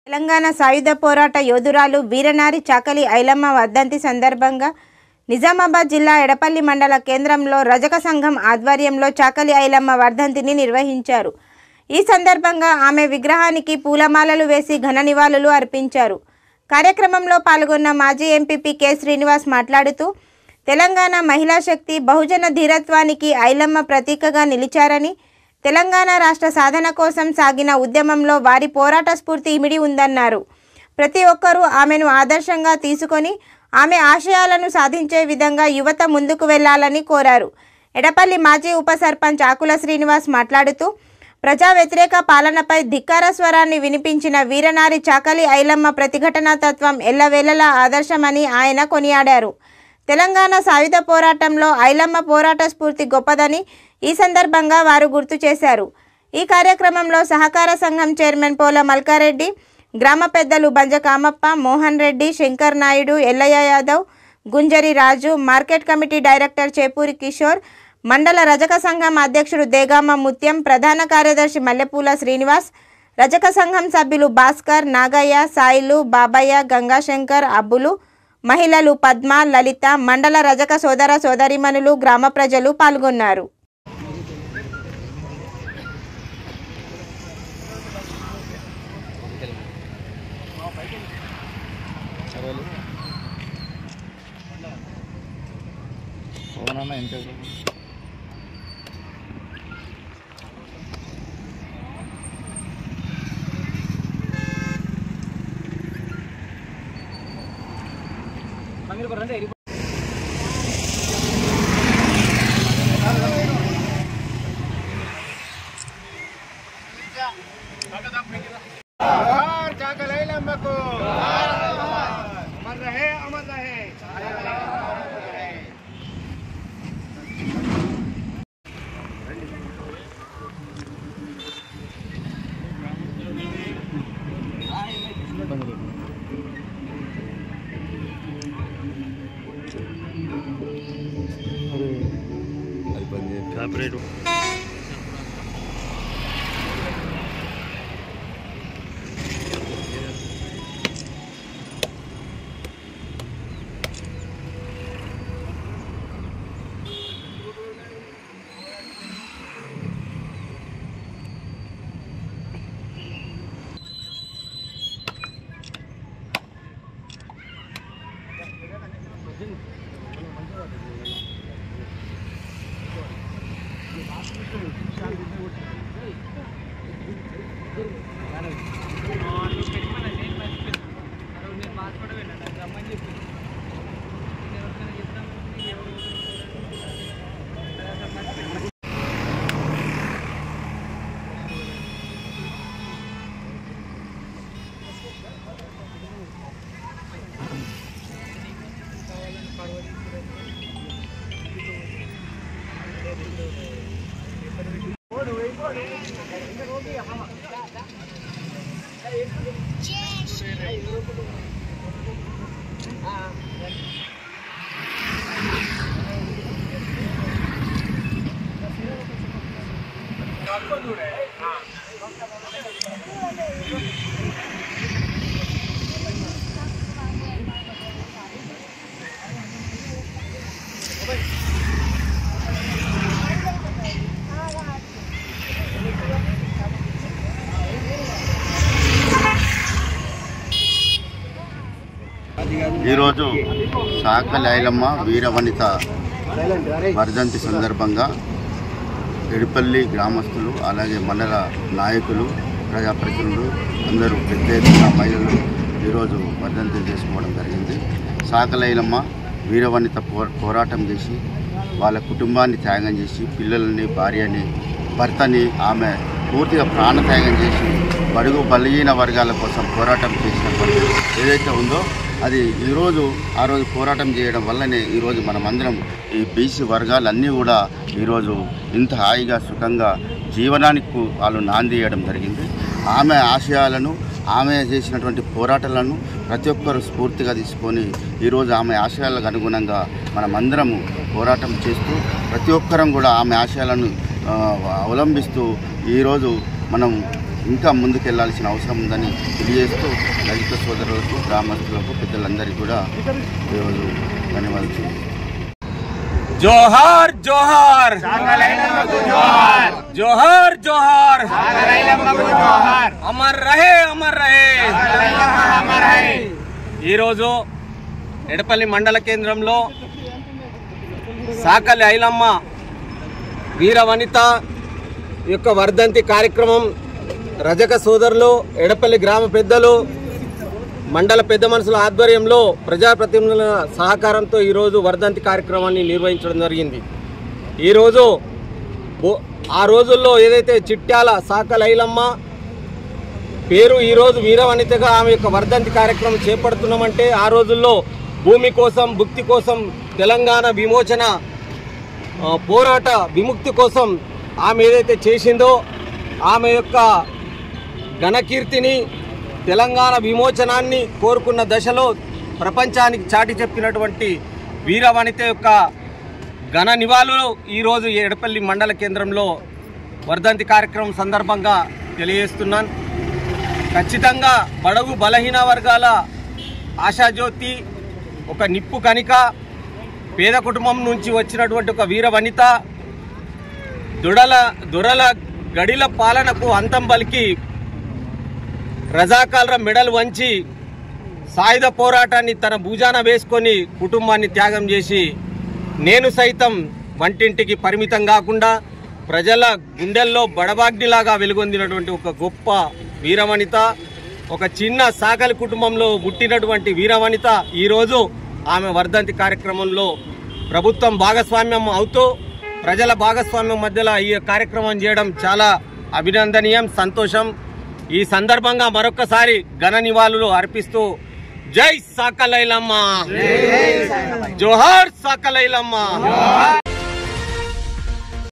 తెలంగాణ సాయుధ పోరాట యోధురాలు వీరనారి చాకలి ఐలమ్మ వర్ధంతి సందర్భంగా నిజామాబాద్ జిల్లా ఎడపల్లి మండల కేంద్రంలో రజక సంఘం ఆధ్వర్యంలో చాకలి ఐలమ్మ వర్ధంతిని నిర్వహించారు. ఈ సందర్భంగా ఆమె విగ్రహానికి పూలమాలలు వేసి ఘన నివాళులు అర్పించారు. కార్యక్రమంలో పాల్గొన్న మాజీ ఎంపీపీ కె శ్రీనివాస్ మాట్లాడుతూ తెలంగాణ మహిళా శక్తి బహుజన ధీరత్వానికి ఐలమ్మ ప్రతీకగా నిలిచారని, తెలంగాణ రాష్ట్ర సాధన కోసం సాగిన ఉద్యమంలో వారి పోరాట స్ఫూర్తి ఇమిడి ఉందన్నారు. ప్రతి ఒక్కరూ ఆమెను ఆదర్శంగా తీసుకొని ఆమె ఆశయాలను సాధించే విధంగా యువత ముందుకు వెళ్లాలని కోరారు. ఎడపల్లి మాజీ ఉప సర్పంచ్ ఆకుల శ్రీనివాస్ మాట్లాడుతూ ప్రజా వ్యతిరేక పాలనపై ధిక్కార స్వరాన్ని వినిపించిన వీరనారి చాకలి ఐలమ్మ ప్రతిఘటనా తత్వం ఎల్లవేళలా ఆదర్శమని ఆయన కొనియాడారు. తెలంగాణ సాయుధ పోరాటంలో ఐలమ్మ పోరాట స్ఫూర్తి గొప్పదని ఈ సందర్భంగా వారు గుర్తు చేశారు. ఈ కార్యక్రమంలో సహకార సంఘం చైర్మన్ పోల మల్కారెడ్డి, గ్రామ పెద్దలు Banja Kamappa, Mohan Reddy, Shankar Naidu, Ellaiah Yadav, Gunjari Raju, market committee director Chepuri Kishore, మండల రజక సంఘం అధ్యక్షుడు దేగామ ముత్యం, ప్రధాన కార్యదర్శి మల్లెపూల శ్రీనివాస్, రజక సంఘం సభ్యులు భాస్కర్, నాగయ్య, సాయిలు, బాబయ్య, గంగాశంకర్, అబ్బులు, మహిళలు పద్మ, లలిత, మండల రజక సోదర సోదరిమణులు, గ్రామ ప్రజలు పాల్గొన్నారు. ఈరోజు చాకలి ఐలమ్మ వీరవనిత వర్ధంతి సందర్భంగా ఎడపల్లి గ్రామస్తులు, అలాగే మండల నాయకులు, ప్రజాప్రతినిధులు అందరూ పెద్ద ఎత్తున మహిళలు ఈరోజు వర్ధంతి చేసుకోవడం జరిగింది. చాకలి ఐలమ్మ వీరవనిత పోరాటం చేసి వాళ్ళ కుటుంబాన్ని త్యాగం చేసి పిల్లలని, భార్యని, భర్తని ఆమె పూర్తిగా ప్రాణత్యాగం చేసి బడుగు బలహీన వర్గాల కోసం పోరాటం చేసినటువంటి ఏదైతే ఉందో అది ఆ రోజు పోరాటం చేయడం వల్లనే ఈరోజు మనమందరం ఈ బీసీ వర్గాలన్నీ కూడా ఈరోజు ఇంత హాయిగా సుఖంగా జీవనానికి వాళ్ళు నాంది చేయడం జరిగింది. ఆమె ఆశయాలను, ఆమె చేసినటువంటి పోరాటాలను ప్రతి ఒక్కరు స్ఫూర్తిగా తీసుకొని ఈరోజు ఆమె ఆశయాలకు అనుగుణంగా మనమందరము పోరాటం చేస్తూ ప్రతి ఒక్కరం కూడా ఆమె ఆశయాలను అవలంబిస్తూ ఈరోజు మనం ఇంకా ముందుకెళ్లాల్సిన అవసరం ఉందని తెలియజేస్తూ దళిత సోదరులకు, గ్రామస్తులకు, పెద్దలందరికీ కూడా ఈరోజు ధన్యవాదాలు. जोहार जोहार जोहार जोहार अमर रहे ఈరోజు ఎడపల్లి మండల కేంద్రంలో సాకలి ఐలమ్మ వీర వనిత యొక్క వర్ధంతి కార్యక్రమం రజక సోదరులు, ఎడపల్లి గ్రామ పెద్దలు, మండల పెద్ద మనుషుల ఆధ్వర్యంలో ప్రజాప్రతినిధుల సహకారంతో ఈరోజు వర్ధంతి కార్యక్రమాన్ని నిర్వహించడం జరిగింది. ఈరోజు ఆ రోజుల్లో ఏదైతే చిట్యాల సాకలి ఐలమ్మ పేరు ఈరోజు వీరవనితగా ఆమె యొక్క వర్ధంతి కార్యక్రమం చేపడుతున్నామంటే ఆ రోజుల్లో భూమి కోసం, భుక్తి కోసం, తెలంగాణ విమోచన పోరాట విముక్తి కోసం ఆమె ఏదైతే చేసిందో ఆమె యొక్క ఘనకీర్తిని, తెలంగాణ విమోచనాన్ని కోరుకున్న దశలో ప్రపంచానికి చాటి చెప్పినటువంటి వీరవనిత యొక్క ఘన నివాళులు ఈరోజు ఎడపల్లి మండల కేంద్రంలో వర్ధంతి కార్యక్రమం సందర్భంగా తెలియజేస్తున్నాను. ఖచ్చితంగా బడుగు బలహీన వర్గాల ఆశాజ్యోతి, ఒక నిప్పు కణిక, పేద కుటుంబం నుంచి వచ్చినటువంటి ఒక వీరవనిత, దొరల గడిల పాలనకు అంతం పలికి రజాకాల మెడలు వంచి సాయుధ పోరాటాన్ని తన భుజాన వేసుకొని కుటుంబాన్ని త్యాగం చేసి నేను సైతం వంటింటికి పరిమితం కాకుండా ప్రజల గుండెల్లో బడబాగ్నిలాగా వెలుగొందినటువంటి ఒక గొప్ప వీరవనిత, ఒక చిన్న సాకలి కుటుంబంలో పుట్టినటువంటి వీరవనిత ఈరోజు ఆమె వర్ధంతి కార్యక్రమంలో ప్రభుత్వం భాగస్వామ్యం అవుతూ ప్రజల భాగస్వామ్యం మధ్యలో ఈ కార్యక్రమం చేయడం చాలా అభినందనీయం, సంతోషం. ఈ సందర్భంగా మరొకసారి ఘన నివాళులు అర్పిస్తూ జై సాకలి ఐలమ్మ, జోహార్ సాకలి ఐలమ్మ.